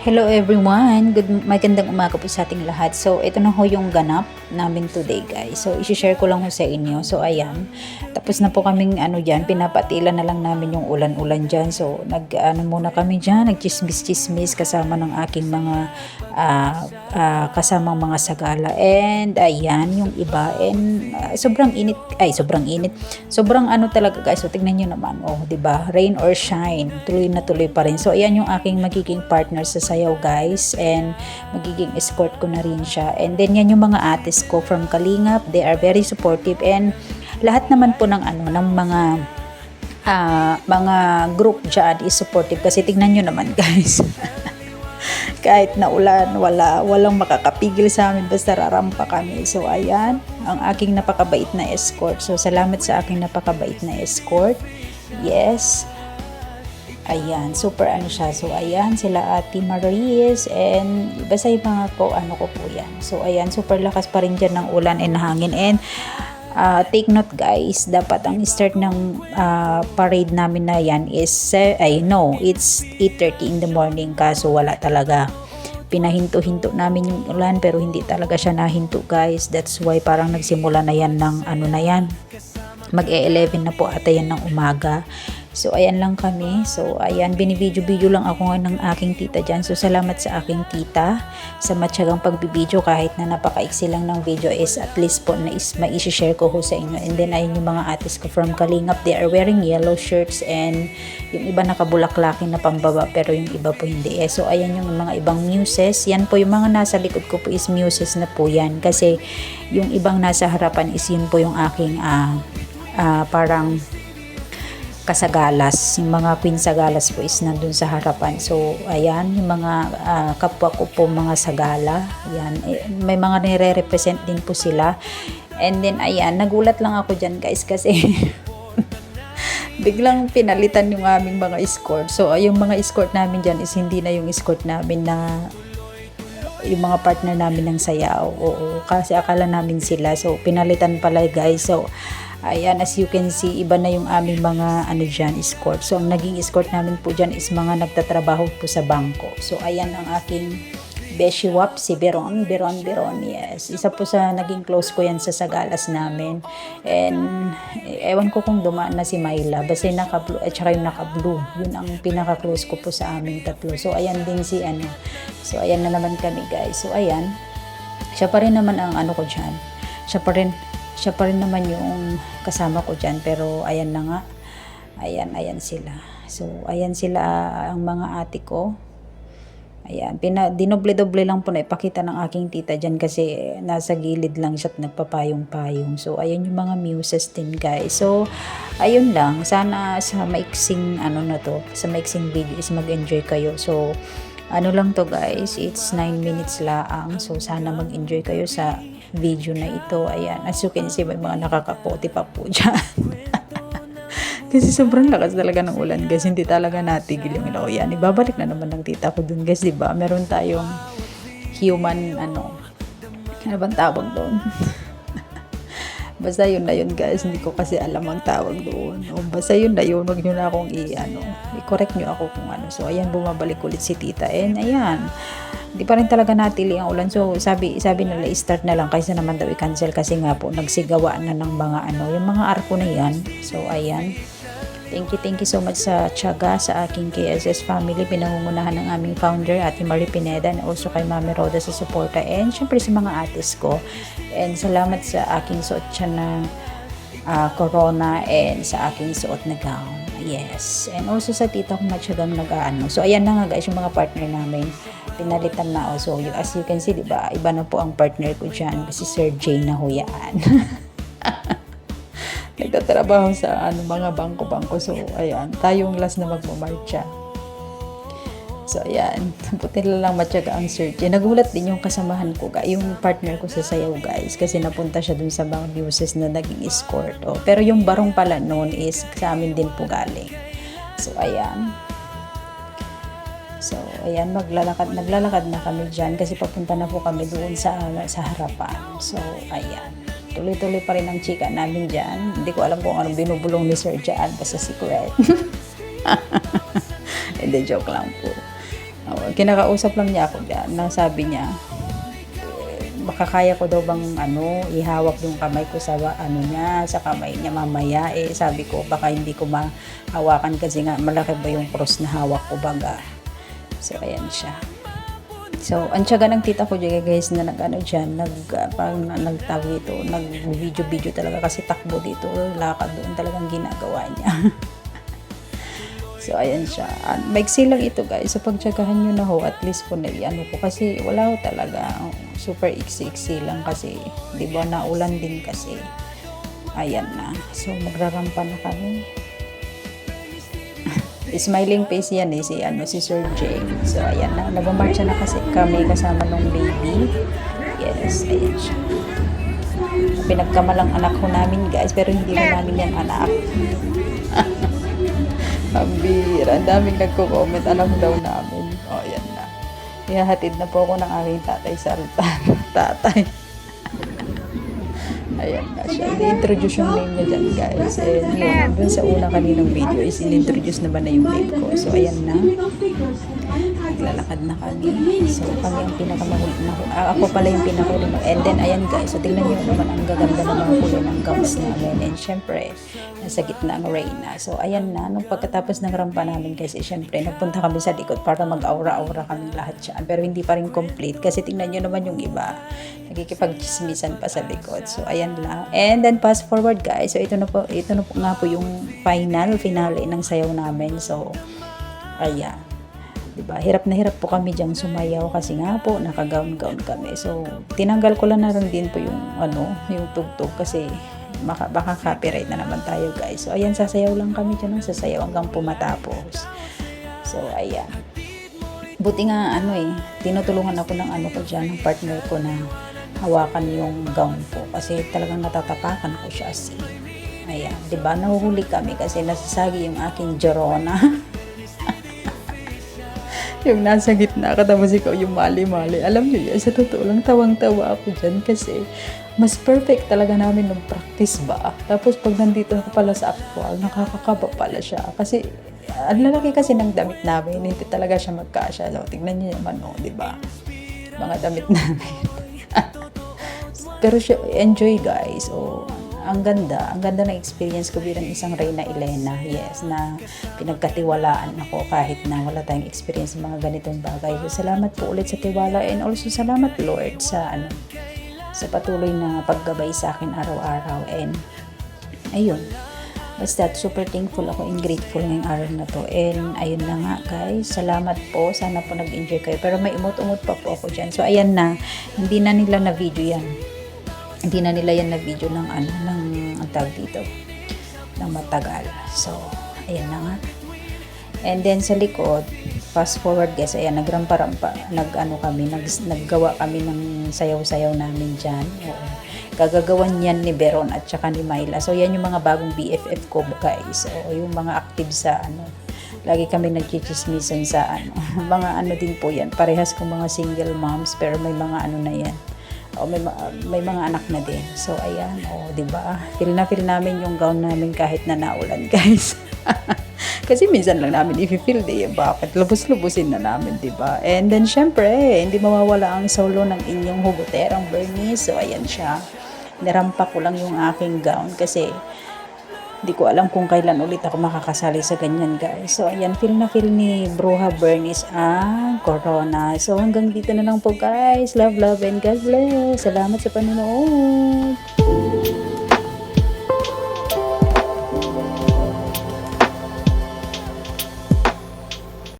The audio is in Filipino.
Hello everyone! Magandang umaga po sa ating lahat. So, ito na ho yung ganap namin today guys. So, isi-share ko lang ho sa inyo. So, ayan. Tapos na po kaming dyan, pinapatila na lang namin yung ulan-ulan dyan. So, muna kami dyan, nagchismis-chismis kasama ng aking mga kasamang mga sagala. And, ayan, yung iba. And, sobrang init. Sobrang talaga guys. So, tignan nyo naman. Oh, diba? Rain or shine. Tuloy na tuloy pa rin. So, ayan yung aking magiging partner sa sayaw guys, and magiging escort ko na rin siya. And then yan yung mga ates ko from Kalingap, they are very supportive, and lahat naman po ng ng mga group dyan is supportive kasi tignan nyo naman guys. Kahit na ulan, walang makakapigil sa amin basta rarampa kami. So ayan, ang aking napakabait na escort. So salamat sa aking napakabait na escort. Yes. Ayan, super siya. So, ayan, sila Ate Maris, and basta yung mga ko po yan. So, ayan, super lakas pa rin dyan ng ulan and hangin. And, take note guys, dapat ang start ng parade namin na yan is, it's 8:30 in the morning, kaso wala talaga. Pinahinto-hinto namin yung ulan, pero hindi talaga siya nahinto guys. That's why parang nagsimula na yan ng mag-11 na po ata yan ng umaga. So, ayan lang kami. So, ayan, binibidyo-video lang ako ng aking tita dyan. So, salamat sa aking tita sa matyagang pagbibidyo kahit na napakaiksi lang ng video is at least po na ma-share ko ho sa inyo. And then, ayun yung mga atis ko from Kalingap. They are wearing yellow shirts and yung iba nakabulaklakin na pambaba pero yung iba po hindi. So, ayan yung mga ibang muses. Yan po yung mga nasa likod ko po is muses na po yan. Kasi yung ibang nasa harapan is yun po yung aking parang kasagalas, yung mga queen sagalas po is nandun sa harapan. So, ayan, yung mga kapwa ko po mga sagala, ayan, may mga nire-represent din po sila. And then, ayan, nagulat lang ako dyan guys kasi biglang pinalitan yung aming mga escort. So, yung mga escort namin dyan is hindi na yung escort namin na yung mga partner namin ng sayaw. Oo, kasi akala namin sila. So, pinalitan pala guys. So, ayan, as you can see, iba na yung aming mga dyan, escort. So, ang naging escort namin po dyan is mga nagtatrabaho po sa bangko. So, ayan ang aking Beshi Wap, si Beron, yes. Isa po sa naging close ko yan sa sagalas namin. And, ewan ko kung dumaan na si Myla. Basta yung naka-blue, at saka yung naka-blue. Yun ang pinaka-close ko po sa aming tatlo. So, ayan din si So, ayan na naman kami, guys. So, ayan. Siya pa rin naman ang ko dyan. Siya pa rin naman yung kasama ko dyan, pero ayan na nga, ayan sila. So, ayan sila ang mga ate ko. Ayan, dinoble-doble lang po na ipakita ng aking tita dyan kasi nasa gilid lang siya at nagpapayong-payong. So, ayan yung mga muses din guys. So, ayun lang, sana sa maiksing sa maiksing video is mag-enjoy kayo. So, lang to guys, it's 9 minutes lang. So, sana mag-enjoy kayo sa video na ito. Ayan, as you can see, may mga nakakapote pa po dyan. Kasi sobrang lakas talaga ng ulan guys, hindi talaga natigil yung yan. Ibabalik na naman ng tita ko dun guys, diba? Meron tayong human, ano bang tawag doon? Basta yun na yun guys, hindi ko kasi alam ang tawag doon. O basta yun na yun, huwag nyo na akong i-correct nyo ako kung So ayan, bumabalik ulit si tita. And ayan, hindi pa rin talaga natili ang ulan. So sabi nila, i-start na lang kaysa naman daw i-cancel kasi nga po, nagsigawa na ng mga yung mga arko na yan. So ayan. Thank you so much sa tiyaga sa aking KSS family. Pinangungunahan ng aming founder, Ate Marie Pineda, and also kay Mami Roda sa suporta. And syempre sa mga atis ko. And salamat sa aking suot siya na corona and sa aking suot na gown. Yes. And also sa tita ko matyagang So ayan na nga guys, yung mga partner namin. Pinalitan na. So as you can see, diba, iba na po ang partner ko dyan. Si Sir Jay na huyaan. Nagtatrabaho sa mga bangko-bangko. So, ayan. Tayong last na magmamarcha. So, ayan. Buti lang matyaga ang search. Nagulat din yung kasamahan ko, yung partner ko sa sayaw, guys. Kasi napunta siya dun sa mga muses na naging escort. Oh. Pero yung barong pala noon is sa amin din po galing. So, ayan. So, ayan. Naglalakad na kami dyan kasi papunta na po kami doon sa harapan. So, ayan. Tuloy-tuloy pa rin ang chika namin dyan. Hindi ko alam kung anong binubulong ni Sir dyan. Basta secret. Hindi, joke lang po. Kinakausap lang niya ako diyan, na sabi niya, baka kaya ko daw bang ihawak yung kamay ko sa niya, sa kamay niya mamaya. Sabi ko baka hindi ko mahawakan kasi nga malaki ba yung cross na hawak ko baga. So ayan siya. So ang tiyaga ng tita ko dyan guys na parang nagtawag ito, nag-video talaga kasi takbo dito, lakad doon talagang ginagawa niya. So, ayan siya. Maiksi lang ito guys. So, pagtsagahan nyo na ho, at least po na ko. Kasi wala ho talaga. Super iksi-iksi lang kasi. Diba, naulan din kasi. Ayan na. So, magrarampa na kami. Smiling face yan si Sir Jake. So, ayan na. Nagmamarcha na kasi kami kasama nung baby. Yes, ayan siya. Pinagkamalang anak ko namin guys. Pero hindi na namin yan anak. Pambira. Ang daming nagko-comment. Alam daw namin. O, yan na. Ihahatid na po ako ng aking tatay sa altar. Tatay. Ayan na siya. I-introduce yung name niya dyan, guys. And yun, dun sa una kaninang video is in-introduce na ba na yung name ko. So, ayan na. Naglalakad na kami. So, kami ang pinakamahuli. Ako pala yung pinakahuli. And then, ayan guys. So, tingnan nyo naman ang gaganda ng mga kulay ng gowns namin. And syempre, nasa gitna ang Reyna. So, ayan na. Nung pagkatapos ng rampa namin guys, syempre, nagpunta kami sa likod para mag-aura-aura kami lahat siya. Pero hindi pa rin complete. Kasi tingnan nyo naman yung iba. Nakikipag-chismisan pa sa likod. So, ayan lang. And then, fast forward guys. So, ito na po nga po yung finale ng sayaw namin. So, ayan. Diba? Hirap na hirap po kami diyang sumayaw kasi nga po naka-gown kami. So, tinanggal ko lang na rin din po yung yung tugtog kasi baka copyright na naman tayo guys. So, ayan, sasayaw lang kami dyan, sasayaw hanggang pumatapos. So, ayan. Buti nga tinutulungan ako ng ko dyan, ng partner ko na hawakan yung gown ko kasi talagang natatapakan ko siya ayan, diba? Nahuhuli kami kasi nasasagi yung aking jorona. Yung nasa gitna ka tapos ikaw yung mali-mali. Alam nyo yan, sa totoo lang tawang-tawa ako dyan kasi mas perfect talaga namin nung practice ba. Tapos pag nandito ako pala sa actual, nakakakaba pala siya. Kasi ang lalaki kasi ng damit namin, hindi talaga siya magkasya. So, tignan nyo naman, diba? Mga damit namin. Pero siya, enjoy guys. Ang ganda ng experience ko bilang isang Reyna Elena. Yes, na pinagkatiwalaan ako kahit na wala tayong experience sa mga ganitong bagay. So, salamat po ulit sa tiwala and also salamat Lord sa patuloy na paggabay sa akin araw-araw. And ayun, basta super thankful ako and grateful ngayong araw na to. And ayun na nga guys, salamat po. Sana po nag-enjoy kayo. Pero may umot-umot pa po ako dyan. So ayan na, hindi na nila na video yan. Hindi na nila yan na video ng ang tawag dito ng matagal. So, ayan na nga. And then sa likod, fast forward guys, ayan, nagrampa-rampa, naggawa kami ng sayaw-sayaw namin dyan. Gagagawan yan ni Beron at saka ni Myla. So, yan yung mga bagong BFF ko guys. So, yung mga active sa lagi kami nagchichismisan sa mga din po yan. Parehas kong mga single moms, pero may mga na yan. May mga anak na din. So, ayan. Diba? Feel namin yung gown namin kahit na naulan, guys. Kasi minsan lang namin i-feel, bakit? Lubos-lubusin na namin, diba? And then, syempre, hindi mawawala ang solo ng inyong hugoterang Bernice. So, ayan siya. Nirampa ko lang yung aking gown kasi hindi ko alam kung kailan ulit ako makakasali sa ganyan guys. So ayan, feel ni Bruja Bernice ang corona. So hanggang dito na lang po guys. Love and God bless. Salamat sa panonood.